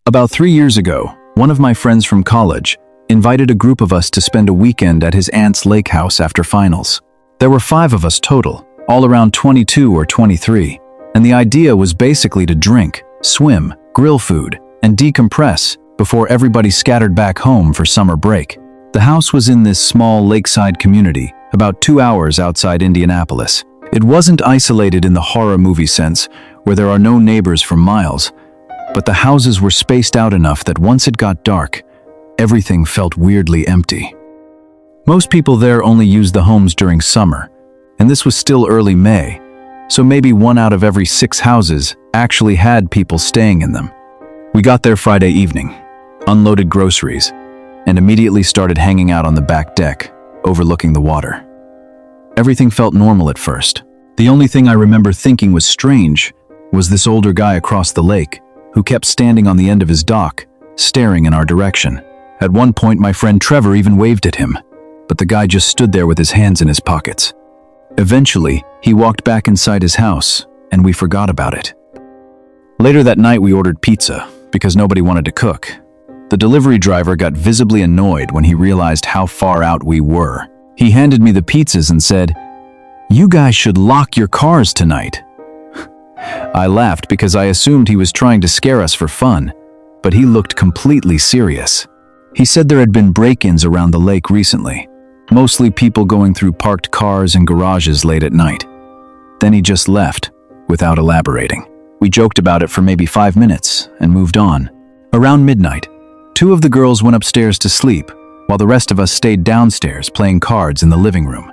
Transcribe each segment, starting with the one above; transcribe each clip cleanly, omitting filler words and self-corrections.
About 3 years ago, one of my friends from college invited a group of us to spend a weekend at his aunt's lake house after finals. There were 5 of us total, all around 22 or 23, and the idea was basically to drink, swim, grill food, and decompress before everybody scattered back home for summer break. The house was in this small lakeside community, about 2 hours outside Indianapolis. It wasn't isolated in the horror movie sense, where there are no neighbors for miles, but the houses were spaced out enough that once it got dark, everything felt weirdly empty. Most people there only used the homes during summer, and this was still early May, so maybe 1 out of every 6 houses actually had people staying in them. We got there Friday evening, unloaded groceries, and immediately started hanging out on the back deck, overlooking the water. Everything felt normal at first. The only thing I remember thinking was strange was this older guy across the lake who kept standing on the end of his dock, staring in our direction. At one point, my friend Trevor even waved at him, but the guy just stood there with his hands in his pockets. Eventually, he walked back inside his house, and we forgot about it. Later that night, we ordered pizza because nobody wanted to cook. The delivery driver got visibly annoyed when he realized how far out we were. He handed me the pizzas and said, "You guys should lock your cars tonight." I laughed because I assumed he was trying to scare us for fun, but he looked completely serious. He said there had been break-ins around the lake recently, mostly people going through parked cars and garages late at night. Then he just left, without elaborating. We joked about it for maybe 5 minutes and moved on. Around midnight, 2 of the girls went upstairs to sleep, while the rest of us stayed downstairs playing cards in the living room.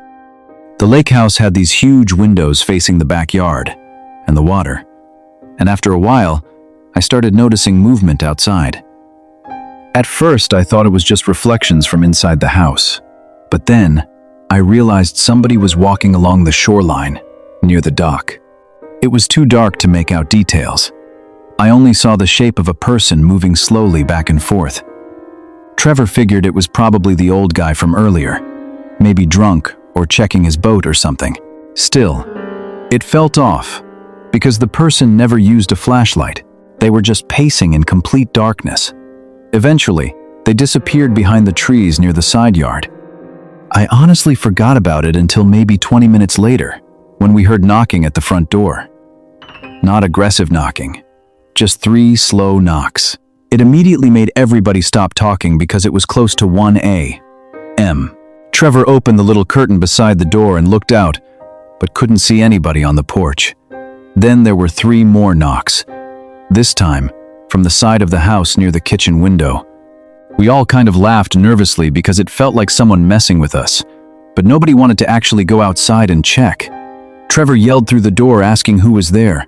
The lake house had these huge windows facing the backyard and the water, and after a while, I started noticing movement outside. At first, I thought it was just reflections from inside the house, but then I realized somebody was walking along the shoreline near the dock. It was too dark to make out details. I only saw the shape of a person moving slowly back and forth. Trevor figured it was probably the old guy from earlier, maybe drunk or checking his boat or something. Still, it felt off, because the person never used a flashlight. They were just pacing in complete darkness. Eventually, they disappeared behind the trees near the side yard. I honestly forgot about it until maybe 20 minutes later, when we heard knocking at the front door. Not aggressive knocking, just 3 slow knocks. It immediately made everybody stop talking because it was close to 1 a.m. Trevor opened the little curtain beside the door and looked out, but couldn't see anybody on the porch. Then there were 3 more knocks, this time from the side of the house near the kitchen window. We all kind of laughed nervously because it felt like someone messing with us, but nobody wanted to actually go outside and check. Trevor yelled through the door asking who was there,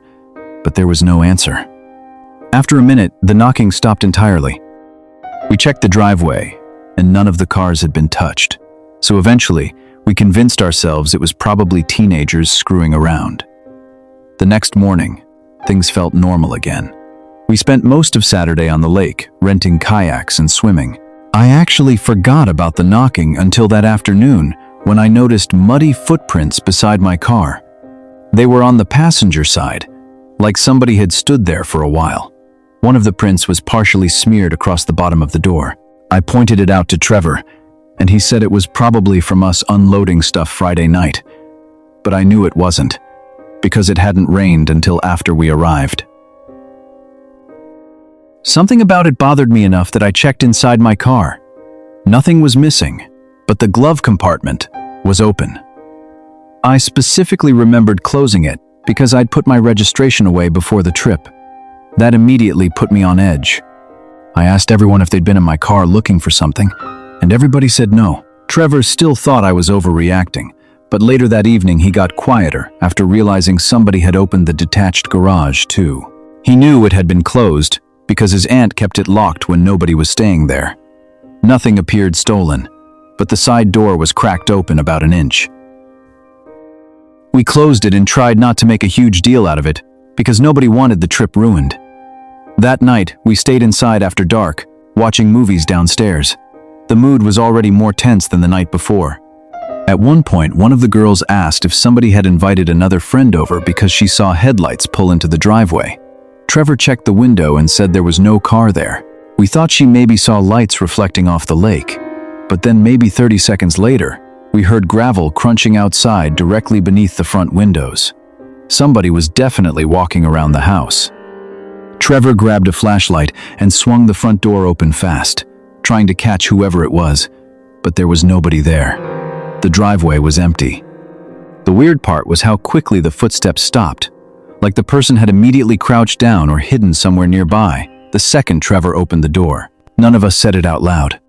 but there was no answer. After a minute, the knocking stopped entirely. We checked the driveway, and none of the cars had been touched, so eventually we convinced ourselves it was probably teenagers screwing around. The next morning, things felt normal again. We spent most of Saturday on the lake, renting kayaks and swimming. I actually forgot about the knocking until that afternoon when I noticed muddy footprints beside my car. They were on the passenger side, like somebody had stood there for a while. One of the prints was partially smeared across the bottom of the door. I pointed it out to Trevor, and he said it was probably from us unloading stuff Friday night. But I knew it wasn't, because it hadn't rained until after we arrived. Something about it bothered me enough that I checked inside my car. Nothing was missing, but the glove compartment was open. I specifically remembered closing it because I'd put my registration away before the trip. That immediately put me on edge. I asked everyone if they'd been in my car looking for something, and everybody said no. Trevor still thought I was overreacting, but later that evening he got quieter after realizing somebody had opened the detached garage too. He knew it had been closed because his aunt kept it locked when nobody was staying there. Nothing appeared stolen, but the side door was cracked open about an inch. We closed it and tried not to make a huge deal out of it because nobody wanted the trip ruined. That night, we stayed inside after dark, watching movies downstairs. The mood was already more tense than the night before. At one point, one of the girls asked if somebody had invited another friend over because she saw headlights pull into the driveway. Trevor checked the window and said there was no car there. We thought she maybe saw lights reflecting off the lake. But then maybe 30 seconds later, we heard gravel crunching outside directly beneath the front windows. Somebody was definitely walking around the house. Trevor grabbed a flashlight and swung the front door open fast, trying to catch whoever it was, but there was nobody there. The driveway was empty. The weird part was how quickly the footsteps stopped, like the person had immediately crouched down or hidden somewhere nearby the second Trevor opened the door. None of us said it out loud,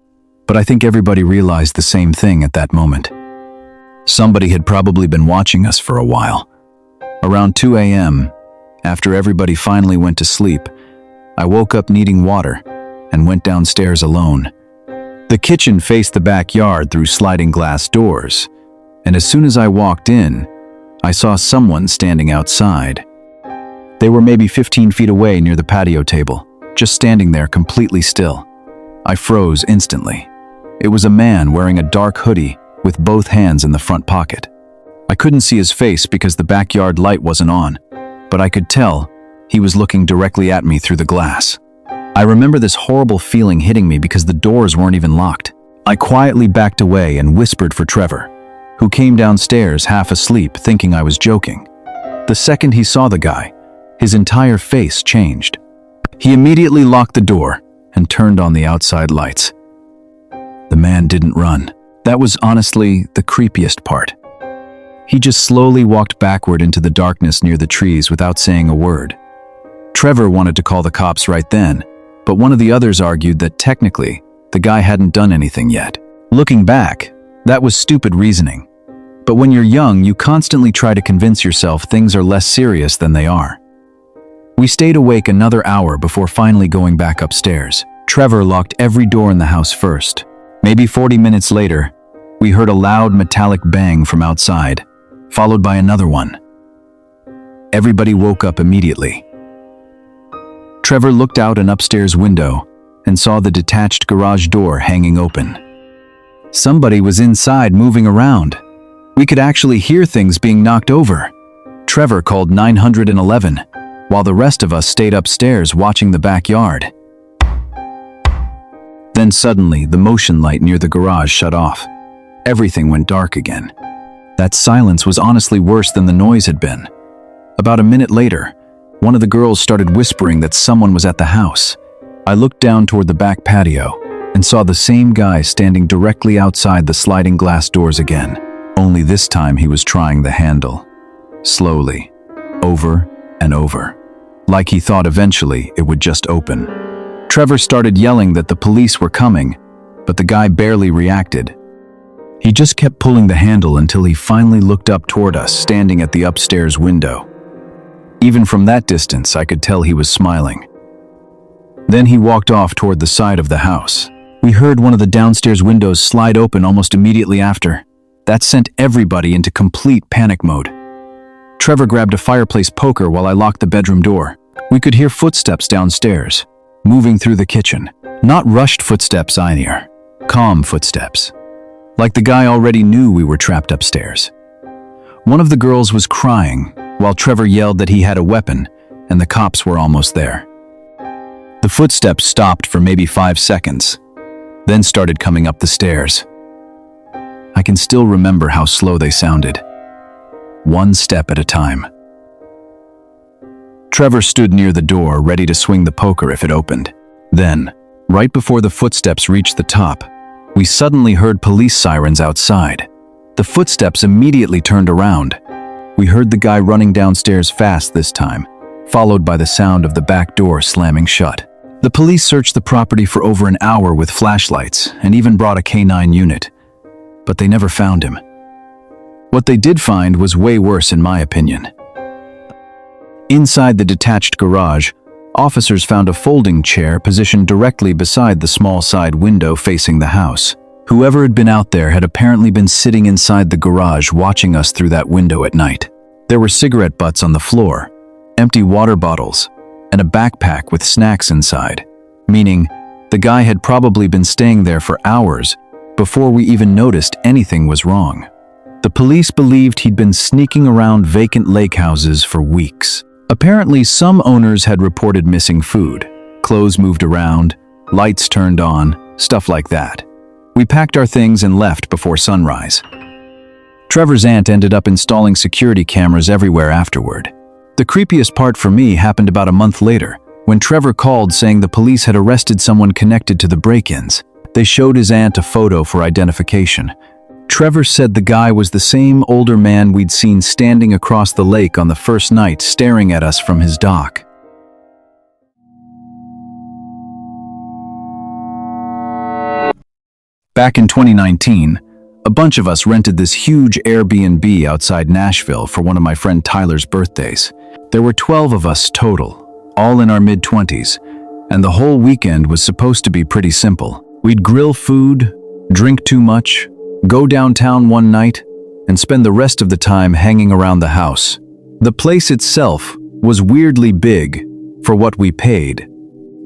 but I think everybody realized the same thing at that moment. Somebody had probably been watching us for a while. Around 2 a.m., after everybody finally went to sleep, I woke up needing water and went downstairs alone. The kitchen faced the backyard through sliding glass doors, and as soon as I walked in, I saw someone standing outside. They were maybe 15 feet away near the patio table, just standing there completely still. I froze instantly. It was a man wearing a dark hoodie with both hands in the front pocket. I couldn't see his face because the backyard light wasn't on, but I could tell he was looking directly at me through the glass. I remember this horrible feeling hitting me because the doors weren't even locked. I quietly backed away and whispered for Trevor, who came downstairs half asleep thinking I was joking. The second he saw the guy, his entire face changed. He immediately locked the door and turned on the outside lights. The man didn't run. That was honestly the creepiest part. He just slowly walked backward into the darkness near the trees without saying a word. Trevor wanted to call the cops right then, but one of the others argued that technically, the guy hadn't done anything yet. Looking back, that was stupid reasoning. But when you're young, you constantly try to convince yourself things are less serious than they are. We stayed awake another hour before finally going back upstairs. Trevor locked every door in the house first. Maybe 40 minutes later, we heard a loud metallic bang from outside, followed by another one. Everybody woke up immediately. Trevor looked out an upstairs window and saw the detached garage door hanging open. Somebody was inside moving around. We could actually hear things being knocked over. Trevor called 911, while the rest of us stayed upstairs watching the backyard. Then suddenly, the motion light near the garage shut off. Everything went dark again. That silence was honestly worse than the noise had been. About a minute later, one of the girls started whispering that someone was at the house. I looked down toward the back patio and saw the same guy standing directly outside the sliding glass doors again. Only this time he was trying the handle. Slowly, over and over. Like he thought eventually it would just open. Trevor started yelling that the police were coming, but the guy barely reacted. He just kept pulling the handle until he finally looked up toward us, standing at the upstairs window. Even from that distance, I could tell he was smiling. Then he walked off toward the side of the house. We heard one of the downstairs windows slide open almost immediately after. That sent everybody into complete panic mode. Trevor grabbed a fireplace poker while I locked the bedroom door. We could hear footsteps downstairs, moving through the kitchen. Not rushed footsteps either, calm footsteps. Like the guy already knew we were trapped upstairs. One of the girls was crying, while Trevor yelled that he had a weapon, and the cops were almost there. The footsteps stopped for maybe 5 seconds, then started coming up the stairs. I can still remember how slow they sounded. One step at a time. Trevor stood near the door, ready to swing the poker if it opened. Then, right before the footsteps reached the top, we suddenly heard police sirens outside. The footsteps immediately turned around. We heard the guy running downstairs fast this time, followed by the sound of the back door slamming shut. The police searched the property for over an hour with flashlights and even brought a K9 unit, but they never found him. What they did find was way worse in my opinion. Inside the detached garage, officers found a folding chair positioned directly beside the small side window facing the house. Whoever had been out there had apparently been sitting inside the garage watching us through that window at night. There were cigarette butts on the floor, empty water bottles, and a backpack with snacks inside, meaning the guy had probably been staying there for hours before we even noticed anything was wrong. The police believed he'd been sneaking around vacant lake houses for weeks. Apparently, some owners had reported missing food. Clothes moved around, lights turned on, stuff like that. We packed our things and left before sunrise. Trevor's aunt ended up installing security cameras everywhere afterward. The creepiest part for me happened about a month later, when Trevor called saying the police had arrested someone connected to the break-ins. They showed his aunt a photo for identification. Trevor said the guy was the same older man we'd seen standing across the lake on the first night, staring at us from his dock. Back in 2019, a bunch of us rented this huge Airbnb outside Nashville for one of my friend Tyler's birthdays. There were 12 of us total, all in our mid-20s, and the whole weekend was supposed to be pretty simple. We'd grill food, drink too much, go downtown one night, and spend the rest of the time hanging around the house. The place itself was weirdly big for what we paid.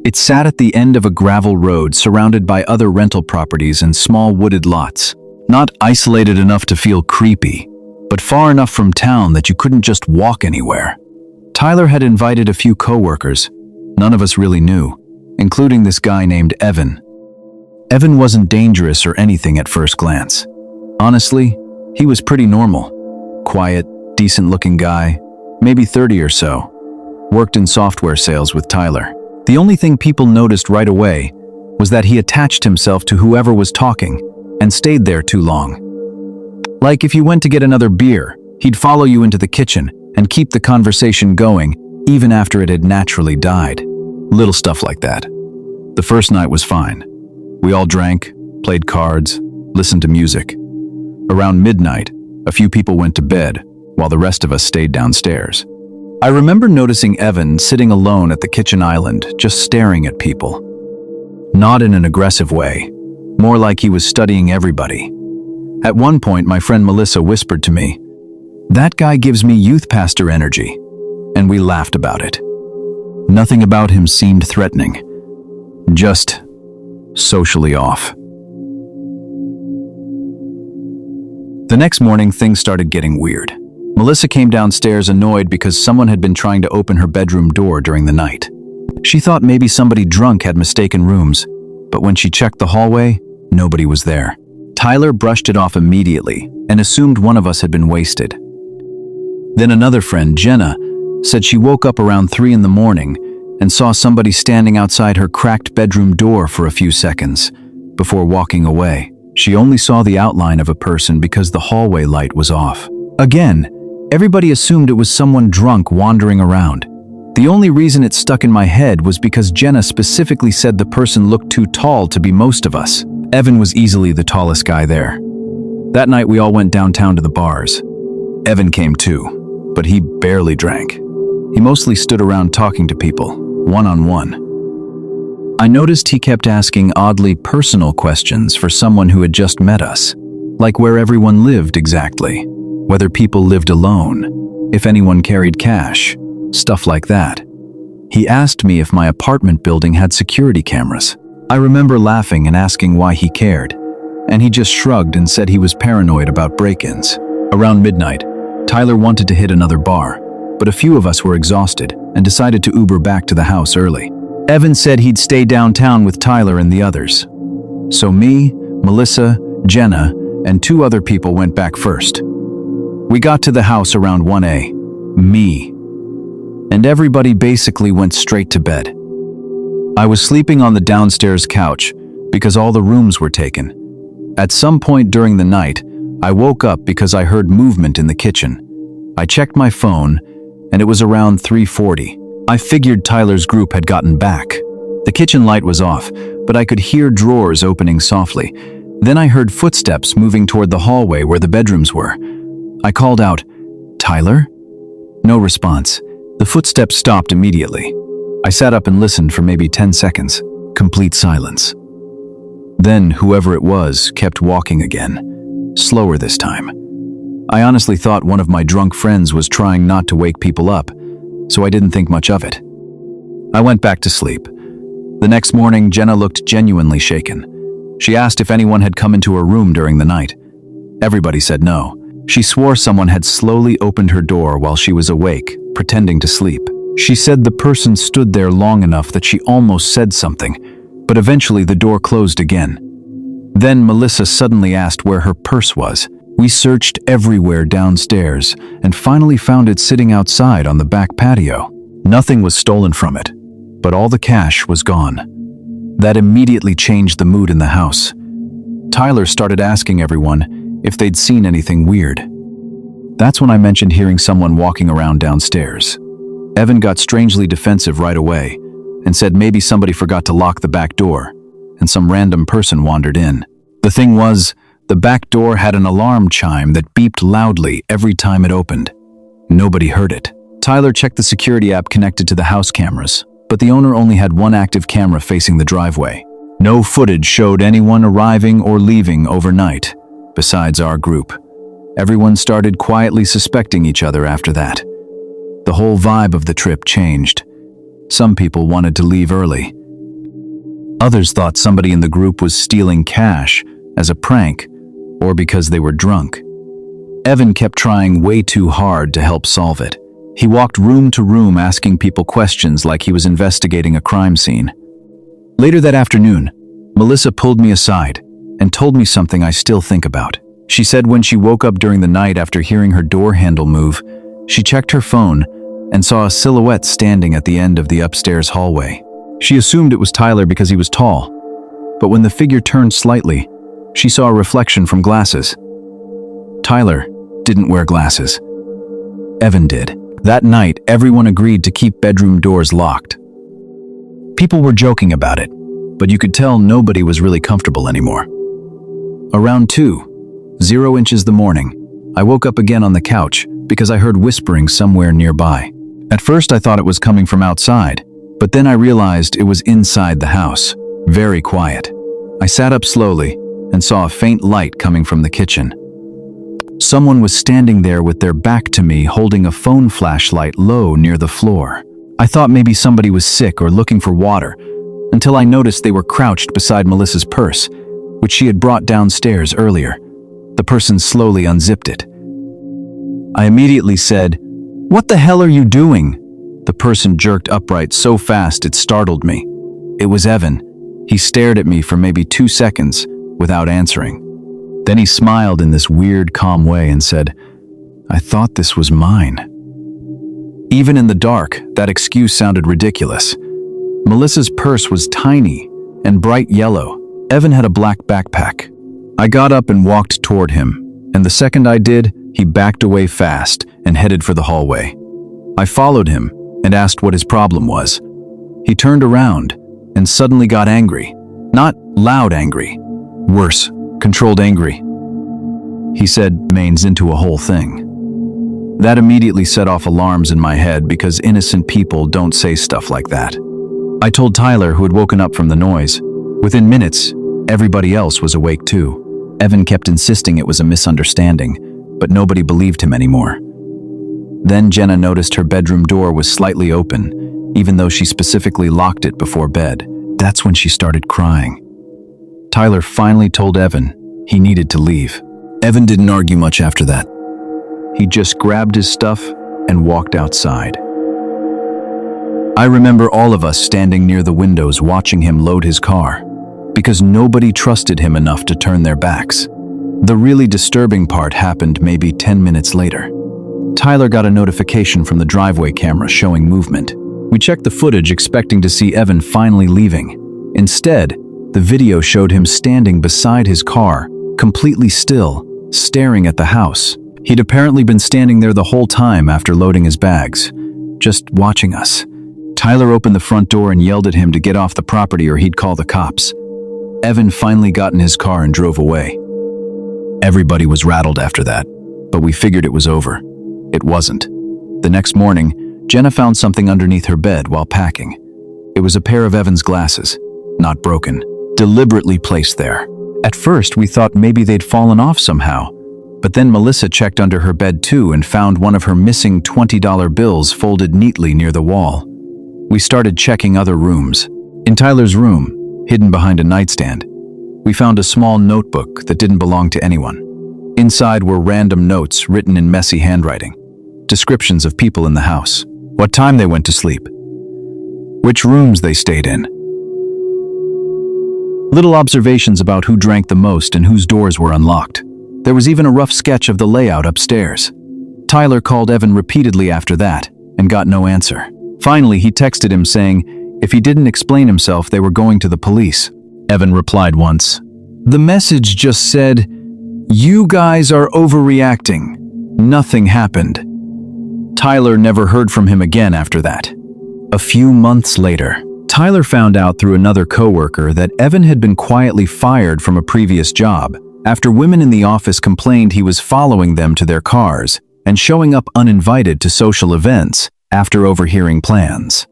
It sat at the end of a gravel road surrounded by other rental properties and small wooded lots. Not isolated enough to feel creepy, but far enough from town that you couldn't just walk anywhere. Tyler had invited a few coworkers none of us really knew, including this guy named Evan. Evan wasn't dangerous or anything at first glance. Honestly, he was pretty normal. Quiet, decent-looking guy, maybe 30 or so. Worked in software sales with Tyler. The only thing people noticed right away was that he attached himself to whoever was talking and stayed there too long. Like if you went to get another beer, he'd follow you into the kitchen and keep the conversation going even after it had naturally died. Little stuff like that. The first night was fine. We all drank, played cards, listened to music. Around midnight, a few people went to bed while the rest of us stayed downstairs. I remember noticing Evan sitting alone at the kitchen island, just staring at people. Not in an aggressive way, more like he was studying everybody. At one point, my friend Melissa whispered to me, "That guy gives me youth pastor energy," and we laughed about it. Nothing about him seemed threatening, just socially off. The next morning, things started getting weird. Melissa came downstairs annoyed because someone had been trying to open her bedroom door during the night. She thought maybe somebody drunk had mistaken rooms, but when she checked the hallway, nobody was there. Tyler brushed it off immediately and assumed one of us had been wasted. Then another friend, Jenna, said she woke up around 3 in the morning and saw somebody standing outside her cracked bedroom door for a few seconds before walking away. She only saw the outline of a person because the hallway light was off. Again, everybody assumed it was someone drunk wandering around. The only reason it stuck in my head was because Jenna specifically said the person looked too tall to be most of us. Evan was easily the tallest guy there. That night we all went downtown to the bars. Evan came too, but he barely drank. He mostly stood around talking to people, one-on-one. I noticed he kept asking oddly personal questions for someone who had just met us, like where everyone lived exactly, whether people lived alone, if anyone carried cash, stuff like that. He asked me if my apartment building had security cameras. I remember laughing and asking why he cared, and he just shrugged and said he was paranoid about break-ins. Around midnight, Tyler wanted to hit another bar, but a few of us were exhausted and decided to Uber back to the house early. Evan said he'd stay downtown with Tyler and the others. So me, Melissa, Jenna, and 2 other people went back first. We got to the house around 1 a.m. And everybody basically went straight to bed. I was sleeping on the downstairs couch because all the rooms were taken. At some point during the night, I woke up because I heard movement in the kitchen. I checked my phone, and it was around 3:40. I figured Tyler's group had gotten back. The kitchen light was off, but I could hear drawers opening softly. Then I heard footsteps moving toward the hallway where the bedrooms were. I called out, "Tyler?" No response. The footsteps stopped immediately. I sat up and listened for maybe 10 seconds. Complete silence. Then whoever it was kept walking again, slower this time. I honestly thought one of my drunk friends was trying not to wake people up, so I didn't think much of it. I went back to sleep. The next morning, Jenna looked genuinely shaken. She asked if anyone had come into her room during the night. Everybody said no. She swore someone had slowly opened her door while she was awake, pretending to sleep. She said the person stood there long enough that she almost said something, but eventually the door closed again. Then Melissa suddenly asked where her purse was. We searched everywhere downstairs and finally found it sitting outside on the back patio. Nothing was stolen from it, but all the cash was gone. That immediately changed the mood in the house. Tyler started asking everyone if they'd seen anything weird. That's when I mentioned hearing someone walking around downstairs. Evan got strangely defensive right away and said maybe somebody forgot to lock the back door and some random person wandered in. The thing was, the back door had an alarm chime that beeped loudly every time it opened. Nobody heard it. Tyler checked the security app connected to the house cameras, but the owner only had one active camera facing the driveway. No footage showed anyone arriving or leaving overnight, besides our group. Everyone started quietly suspecting each other after that. The whole vibe of the trip changed. Some people wanted to leave early. Others thought somebody in the group was stealing cash as a prank or because they were drunk. Evan kept trying way too hard to help solve it. He walked room to room asking people questions like he was investigating a crime scene. Later that afternoon, Melissa pulled me aside and told me something I still think about. She said when she woke up during the night after hearing her door handle move, she checked her phone and saw a silhouette standing at the end of the upstairs hallway. She assumed it was Tyler because he was tall, but when the figure turned slightly, she saw a reflection from glasses. Tyler didn't wear glasses. Evan did. That night, everyone agreed to keep bedroom doors locked. People were joking about it, but you could tell nobody was really comfortable anymore. Around 2:00 in the morning, I woke up again on the couch because I heard whispering somewhere nearby. At first I thought it was coming from outside, but then I realized it was inside the house, very quiet. I sat up slowly and saw a faint light coming from the kitchen. Someone was standing there with their back to me holding a phone flashlight low near the floor. I thought maybe somebody was sick or looking for water, until I noticed they were crouched beside Melissa's purse, which she had brought downstairs earlier. The person slowly unzipped it. I immediately said, "What the hell are you doing?" The person jerked upright so fast it startled me. It was Evan. He stared at me for maybe 2 seconds without answering. Then he smiled in this weird, calm way and said, "I thought this was mine." Even in the dark, that excuse sounded ridiculous. Melissa's purse was tiny and bright yellow. Evan had a black backpack. I got up and walked toward him, and the second I did, he backed away fast and headed for the hallway. I followed him and asked what his problem was. He turned around and suddenly got angry. Not loud angry. Worse, controlled angry. He said "mains" into a whole thing. That immediately set off alarms in my head because innocent people don't say stuff like that. I told Tyler, who had woken up from the noise. Within minutes, everybody else was awake too. Evan kept insisting it was a misunderstanding, but nobody believed him anymore. Then Jenna noticed her bedroom door was slightly open, even though she specifically locked it before bed. That's when she started crying. Tyler finally told Evan he needed to leave. Evan didn't argue much after that. He just grabbed his stuff and walked outside. I remember all of us standing near the windows watching him load his car, because nobody trusted him enough to turn their backs. The really disturbing part happened maybe 10 minutes later. Tyler got a notification from the driveway camera showing movement. We checked the footage expecting to see Evan finally leaving. Instead, the video showed him standing beside his car, completely still, staring at the house. He'd apparently been standing there the whole time after loading his bags, just watching us. Tyler opened the front door and yelled at him to get off the property or he'd call the cops. Evan finally got in his car and drove away. Everybody was rattled after that, but we figured it was over. It wasn't. The next morning, Jenna found something underneath her bed while packing. It was a pair of Evan's glasses, not broken, deliberately placed there. At first, we thought maybe they'd fallen off somehow, but then Melissa checked under her bed too and found one of her missing $20 bills folded neatly near the wall. We started checking other rooms. In Tyler's room, hidden behind a nightstand, we found a small notebook that didn't belong to anyone. Inside were random notes written in messy handwriting, descriptions of people in the house. what time they went to sleep, which rooms they stayed in. Little observations about who drank the most and whose doors were unlocked. There was even a rough sketch of the layout upstairs. Tyler called Evan repeatedly after that and got no answer. Finally, he texted him saying if he didn't explain himself, they were going to the police. Evan replied once. The message just said, "You guys are overreacting. Nothing happened." Tyler never heard from him again after that. A few months later, Tyler found out through another coworker that Evan had been quietly fired from a previous job after women in the office complained he was following them to their cars and showing up uninvited to social events after overhearing plans.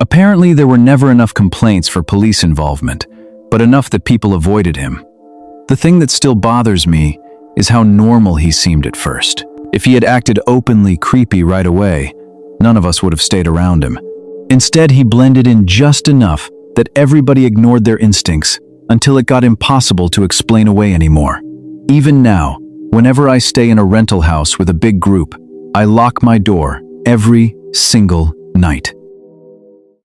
Apparently, there were never enough complaints for police involvement, but enough that people avoided him. The thing that still bothers me is how normal he seemed at first. If he had acted openly creepy right away, none of us would have stayed around him. Instead, he blended in just enough that everybody ignored their instincts until it got impossible to explain away anymore. Even now, whenever I stay in a rental house with a big group, I lock my door every single night.